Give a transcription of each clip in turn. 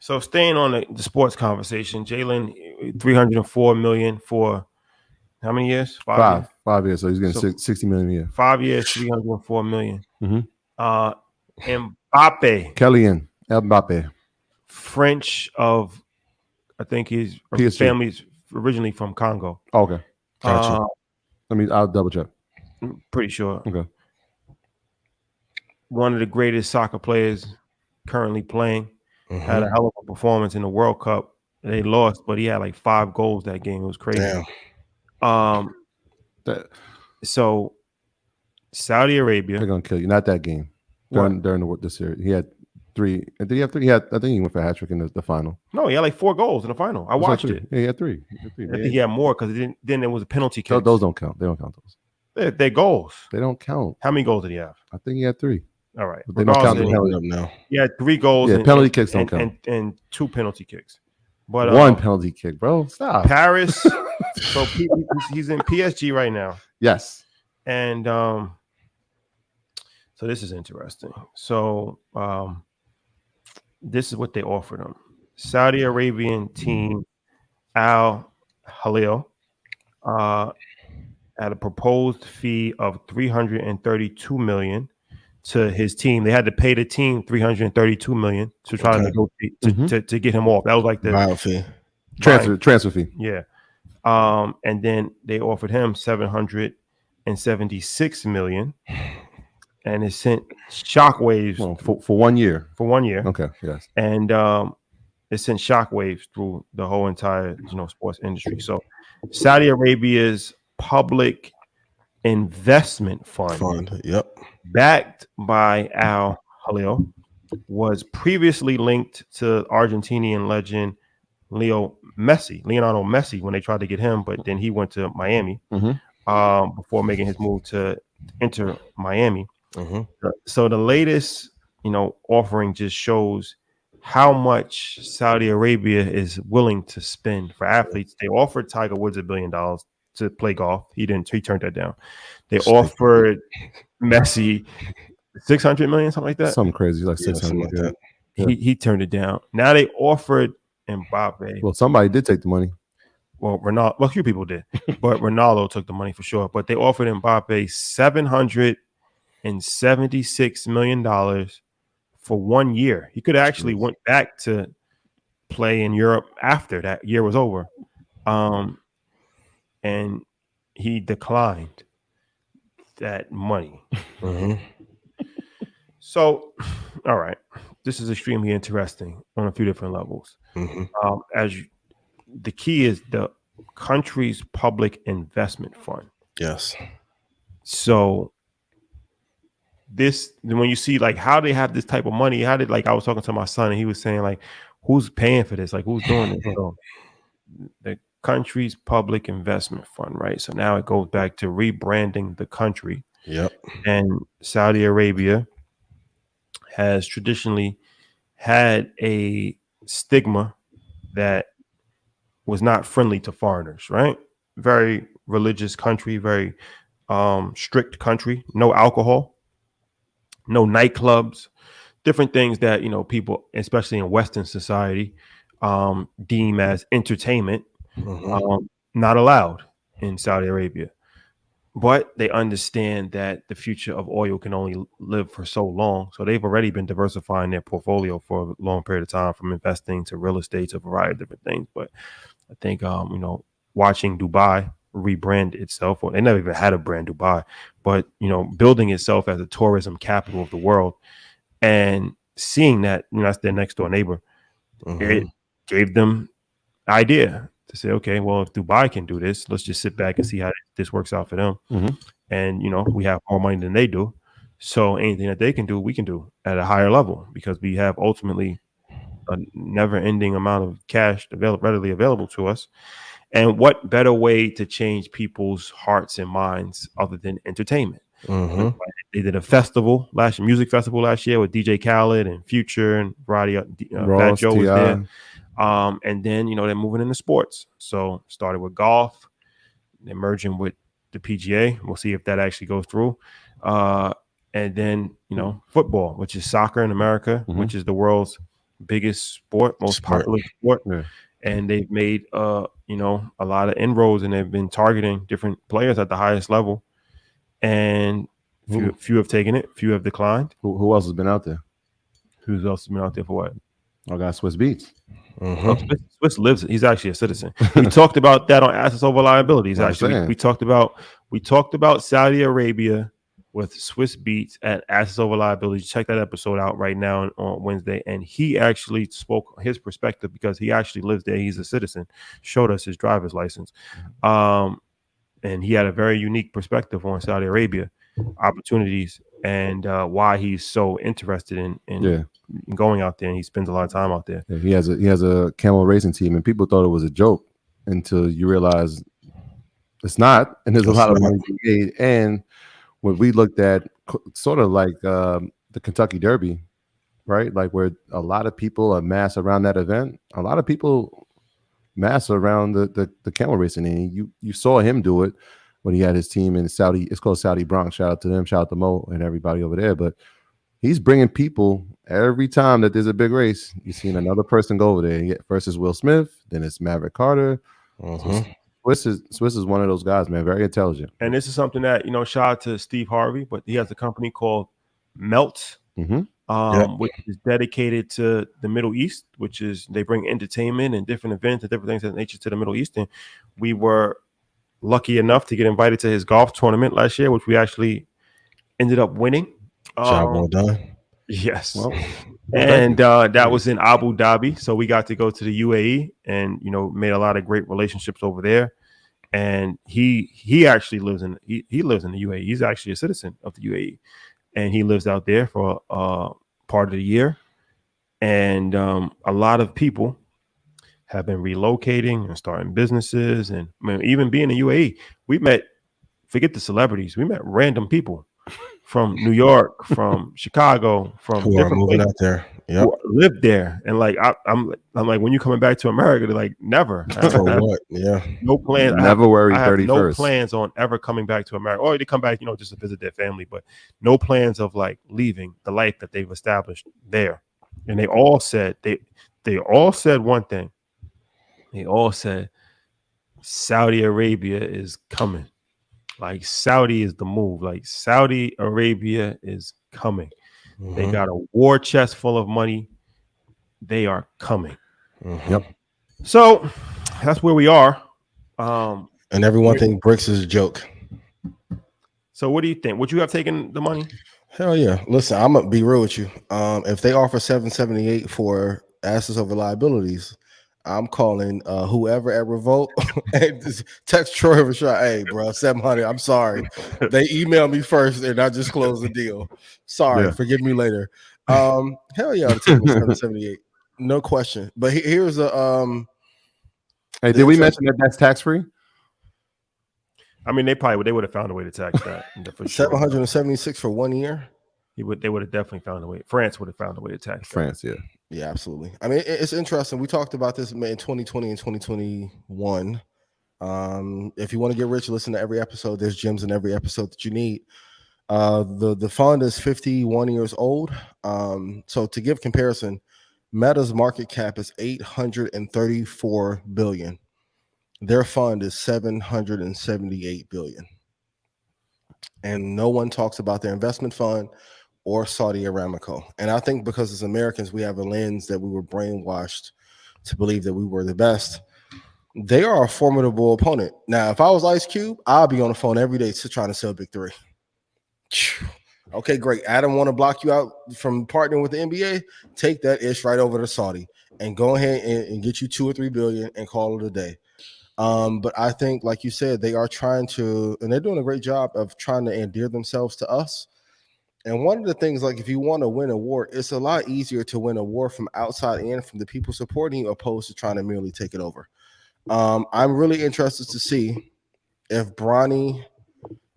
So staying on the sports conversation, Jalen, $304 million for how many years? 5 years. 5 years. So he's getting So 60 million a year. 5 years, $304 million. Mm-hmm. Mbappe, Kylian Mbappe, French of, I think his PSG. family's originally from Congo. Oh, okay, gotcha. I'll double check. I'm pretty sure. Okay. One of the greatest soccer players currently playing. Had a hell of a performance in the World Cup. They lost, but he had like 5 goals that game. It was crazy. Damn. So Saudi Arabia. They're gonna kill you. Not that game. During the series, he had 3. Did he have 3? I think he went for a hat trick in the final. No, he had like 4 goals in the final. I watched it. Yeah, he had 3. I think he had more because then there was a penalty kick. Those don't count. They don't count those. They're goals. They don't count. How many goals did he have? I think he had 3. All right. But they don't count the penalty up now. He had 3 goals. Yeah, penalty kicks don't count. And 2 penalty kicks. But 1 penalty kick, bro. Stop. Paris. So he's in PSG right now. Yes. And so this is interesting. So this is what they offered him. Saudi Arabian team Al Hilal had a proposed fee of $332 million to his team. They had to pay the team $332 million to try to negotiate to get him off. That was like the buyout fee. Transfer fee. Yeah. And then they offered him $776 million. And it sent shockwaves for 1 year. For 1 year. Okay. Yes. And it sent shockwaves through the whole entire sports industry. So Saudi Arabia's public investment fund, backed by Al Hilal, was previously linked to Argentinian legend Leonardo Messi when they tried to get him, but then he went to Miami before making his move to enter Miami. So the latest, offering just shows how much Saudi Arabia is willing to spend for athletes. They offered Tiger Woods $1 billion to play golf. He turned that down. They offered Messi $600 million, something like that. Something crazy, like 600. Like that. He turned it down. Now they offered Mbappe. Well, somebody did take the money. Well, Ronaldo. Well, a few people did, but Ronaldo took the money for sure. But they offered Mbappe $776 million for 1 year. He could have actually went back to play in Europe after that year was over, and he declined that money. So, all right, this is extremely interesting on a few different levels. The key is the country's public investment fund. Yes. So when you see like how they have this type of money, I was talking to my son and he was saying like, who's paying for this? Like who's doing this? So the country's public investment fund, right? So now it goes back to rebranding the country. Yep. And Saudi Arabia has traditionally had a stigma that was not friendly to foreigners, right? Very religious country, very strict country, no alcohol, no nightclubs, different things that, people, especially in Western society, deem as entertainment, not allowed in Saudi Arabia. But they understand that the future of oil can only live for so long. So they've already been diversifying their portfolio for a long period of time, from investing to real estate to a variety of different things. But I think, watching Dubai rebrand itself, or they never even had a brand, Dubai, but, building itself as a tourism capital of the world and seeing that, that's their next door neighbor, it gave them idea to say, okay, well, if Dubai can do this, let's just sit back and see how this works out for them. And, we have more money than they do. So anything that they can do, we can do at a higher level, because we have ultimately a never-ending amount of cash readily available to us. And what better way to change people's hearts and minds other than entertainment? They did a music festival last year with DJ Khaled and Future and variety. Fat Joe was there. And then, they're moving into sports. So started with golf, they're merging with the PGA. We'll see if that actually goes through. And then, football, which is soccer in America, which is the world's biggest sport, most popular sport, Yeah. and they've made a lot of inroads, and they've been targeting different players at the highest level. And few have taken it, few have declined. Who else has been out there? Who else has been out there for what? I got Swiss Beats. Oh, Swiss lives. He's actually a citizen. We talked about that on assets over liabilities. Actually, we talked about Saudi Arabia with Swiss Beats at assets over liabilities. Check that episode out right now on Wednesday. And he actually spoke his perspective because he actually lives there. He's a citizen. Showed us his driver's license, and he had a very unique perspective on Saudi Arabia opportunities and why he's so interested in going out there, and he spends a lot of time out there. Yeah, he has a camel racing team, and people thought it was a joke until you realize it's not, and there's a lot of money to be made. And when we looked at sort of like the Kentucky Derby, right, like where a lot of people are mass around that event, a lot of people mass around the camel racing, and you saw him do it when he had his team in Saudi. It's called Saudi Bronx. Shout out to them. Shout out to Mo and everybody over there. But he's bringing people every time that there's a big race. You've seen another person go over there. First is Will Smith, then it's Maverick Carter. So Swiss is one of those guys, man. Very intelligent. And this is something that shout out to Steve Harvey, but he has a company called Melt, which is dedicated to the Middle East, which is they bring entertainment and different events and different things of that nature to the Middle East. And we were lucky enough to get invited to his golf tournament last year, which we actually ended up winning. Job well done. Yes. And that was in Abu Dhabi. So we got to go to the UAE and, made a lot of great relationships over there. And he actually lives in he lives in the UAE. He's actually a citizen of the UAE. And he lives out there for part of the year. And a lot of people have been relocating and starting businesses. And even being in the UAE, we met, forget the celebrities, we met random people from New York, from Chicago, from who are moving out there, who lived there. And like I'm like, when you coming back to America, they're like, never. For what? Yeah, no plans. Never worry. I have 31st. no plans on ever coming back to America, or they come back, just to visit their family, but no plans of like leaving the life that they've established there. And they all said one thing. They all said Saudi Arabia is coming. Like Saudi is the move. Like Saudi Arabia is coming. They got a war chest full of money. They are coming. Yep. So that's where we are. And everyone thinks BRICS is a joke. So what do you think? Would you have taken the money? Hell yeah. Listen, I'm gonna be real with you. If they offer 778 for assets over liabilities, I'm calling whoever at Revolt and text Troy Rashad. Hey, bro, 700. I'm sorry. They emailed me first and I just closed the deal. Sorry, forgive me later. Hell yeah, I'll take 778. No question. But here's a Hey, did we mention that that's tax free? I mean, they would have found a way to tax that. For 776 for 1 year. They would have definitely found a way. France would have found a way to tax France, that. Yeah, absolutely. I mean, it's interesting. We talked about this in 2020 and 2021. If you want to get rich, listen to every episode. There's gems in every episode that you need. The fund is 51 years old. So to give comparison, Meta's market cap is 834 billion. Their fund is 778 billion. And no one talks about their investment fund or Saudi Aramco. And I think because as Americans, we have a lens that we were brainwashed to believe that we were the best. They are a formidable opponent. Now, if I was Ice Cube, I'd be on the phone every day trying to sell Big Three. Okay, great. I don't want to block you out from partnering with the NBA. Take that ish right over to Saudi and go ahead and get you 2 or 3 billion and call it a day. But I think, like you said, they are trying to, and they're doing a great job of trying to endear themselves to us. And one of the things, like if you want to win a war, it's a lot easier to win a war from outside in, from the people supporting you, opposed to trying to merely take it over. I'm really interested to see if Bronny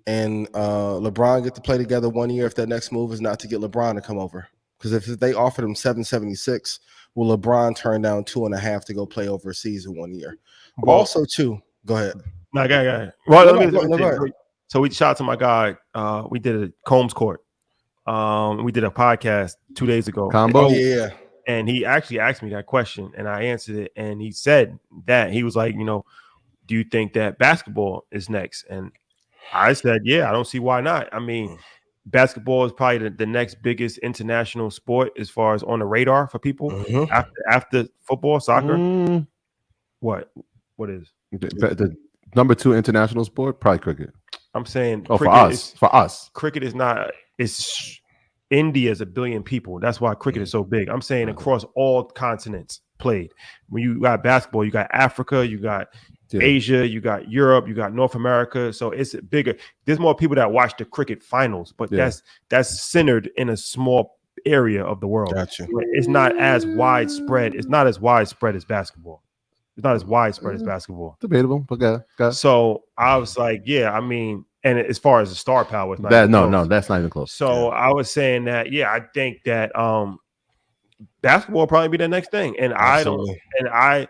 and LeBron get to play together 1 year, if that next move is not to get LeBron to come over. Because if they offered him 776, will LeBron turn down 2.5 to go play overseas in 1 year? Well, also, too, go ahead. No, go ahead. Well, let me. So we shot to my guy. We did a Combs Court. We did a podcast 2 days ago. Combo? Yeah. And he actually asked me that question, and I answered it. And he said that he was like, do you think that basketball is next? And I said, yeah, I don't see why not. I mean, basketball is probably the next biggest international sport as far as on the radar for people after football, soccer. What is the number 2 international sport? Probably cricket. I'm saying for us, cricket is not. It's India is 1 billion people. That's why cricket is so big. I'm saying across all continents played. When you got basketball, you got Africa, you got Asia, you got Europe, you got North America. So it's bigger. There's more people that watch the cricket finals, but that's centered in a small area of the world. Gotcha. It's not as widespread. It's not as widespread as basketball. It's not as widespread as basketball. Debatable, but got. So I was like, yeah, I mean, and as far as the star power, it's not that's not even close. So I was saying that, I think that basketball will probably be the next thing, and I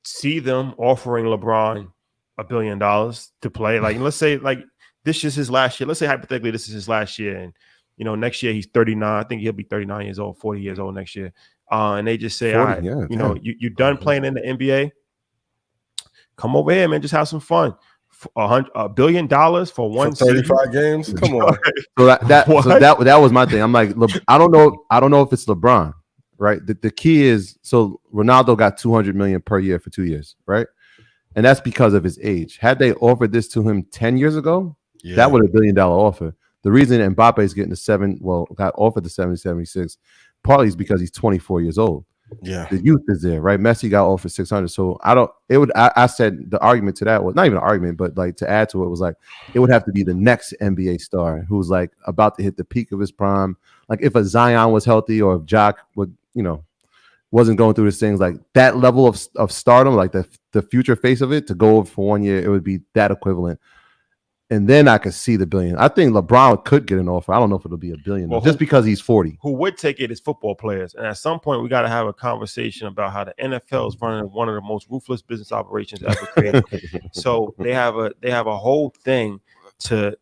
see them offering LeBron $1 billion to play. Like, let's say, like this is his last year. Let's say hypothetically, this is his last year, and next year he's 39. I think he'll be 39 years old, 40 years old next year. And they just say, 40, all right, you're done playing in the NBA. Come over here, man. Just have some fun. $1 billion for one 35 games. Come on. So that was my thing. I'm like, I don't know if it's LeBron, right? The key is, so Ronaldo got $200 million per year for 2 years, right? And that's because of his age. Had they offered this to him 10 years ago, that would have $1 billion offer. The reason Mbappe is getting got offered the 76, partly is because he's 24 years old. Yeah, the youth is there, right? Messi got offered 600. So I said the argument to that was not even an argument, but like to add to it was like it would have to be the next NBA star who's like about to hit the peak of his prime. Like if a Zion was healthy, or if Jock would, wasn't going through his things, like that level of stardom, like the future face of it, to go over for 1 year, it would be that equivalent. And then I could see the $1 billion. I think LeBron could get an offer. I don't know if it'll be $1 billion, just because he's 40. Who would take it is football players. And at some point, we got to have a conversation about how the NFL is running one of the most ruthless business operations ever created. So they have a whole thing to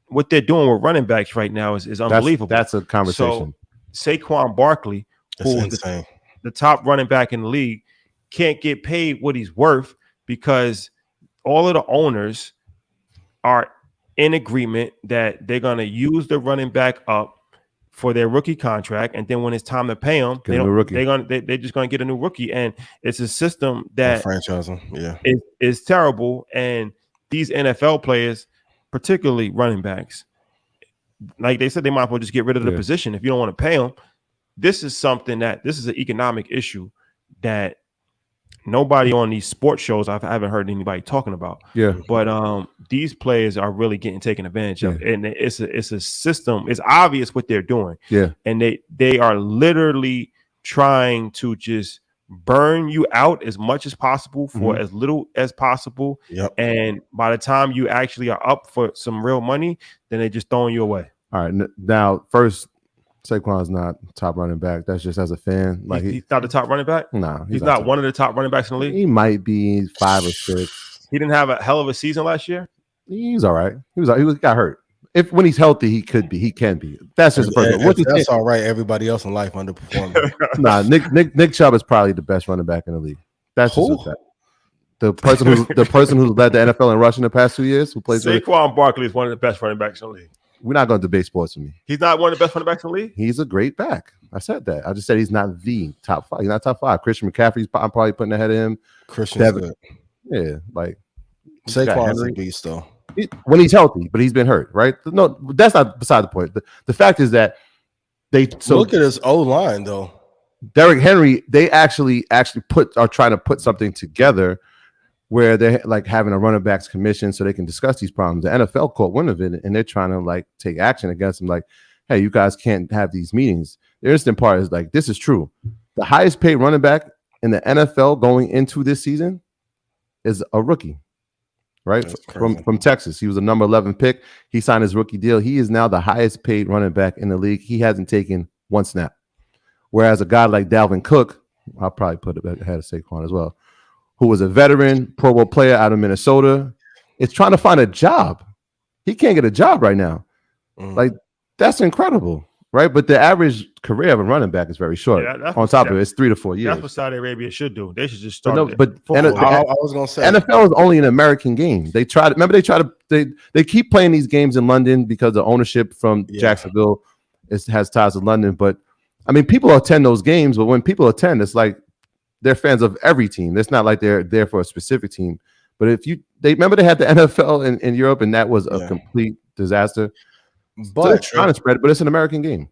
what they're doing with running backs right now is unbelievable. That's a conversation. So Saquon Barkley, who's the top running back in the league, can't get paid what he's worth because all of the owners are in agreement that they're going to use the running back up for their rookie contract, and then when it's time to pay them, they're just going to get a new rookie, and it's a system that franchise them, is terrible. And these NFL players, particularly running backs, like they said, they might as well just get rid of the position if you don't want to pay them. This is an economic issue that nobody on these sports shows I haven't heard anybody talking about. Yeah, but these players are really getting taken advantage of, and it's a system. It's obvious what they're doing. Yeah, and they are literally trying to just burn you out as much as possible for as little as possible. Yep. And by the time you actually are up for some real money, then they're just throwing you away. All right, now first, Saquon's not top running back. That's just as a fan. Like he's not the top running back. No, he's not one of the top running backs in the league. He might be 5 or 6. He didn't have a hell of a season last year. He's all right. He got hurt. When he's healthy, he can be. That's just personal. That's all right. Everybody else in life underperforming. Nah, Nick Chubb is probably the best running back in the league. That's just a fact. The person who's led the NFL in rushing the past 2 years, who plays Saquon Barkley is one of the best running backs in the league. We're not going to debate sports with me. He's not one of the best running backs in the league? He's a great back. I said that. I just said he's not the top 5. He's not top 5. Christian McCaffrey's I'm probably putting ahead of him. Christian's good. Yeah, like Saquon's a beast though. When he's healthy, but he's been hurt, right? No, that's not beside the point. The fact is that look at his O-line though. Derrick Henry, they actually are trying to put something together where they're like having a running backs commission so they can discuss these problems. The NFL caught wind of it, and they're trying to like take action against them. Like, hey, you guys can't have these meetings. The interesting part is like, this is true. The highest paid running back in the NFL going into this season is a rookie, right? From Texas. He was a number 11 pick. He signed his rookie deal. He is now the highest paid running back in the league. He hasn't taken one snap. Whereas a guy like Dalvin Cook, I'll probably put it ahead of Saquon as well, who was a veteran Pro Bowl player out of Minnesota, is trying to find a job. He can't get a job right now. Like, that's incredible. right? But the average career of a running back is very short. Yeah, that's On what- top that- of it, it's 3 to 4 years. That's what Saudi Arabia should do. They should just But start. no, but football. I was gonna say NFL is only an American game. They try to remember. They keep playing these games in London because the ownership from Jacksonville has ties to London. But I mean, people attend those games. But when people attend, it's like they're fans of every team. It's not like they're there for a specific team. But if they remember, they had the NFL in Europe, and that was a complete disaster. but so they're trying to spread it, but it's an American game.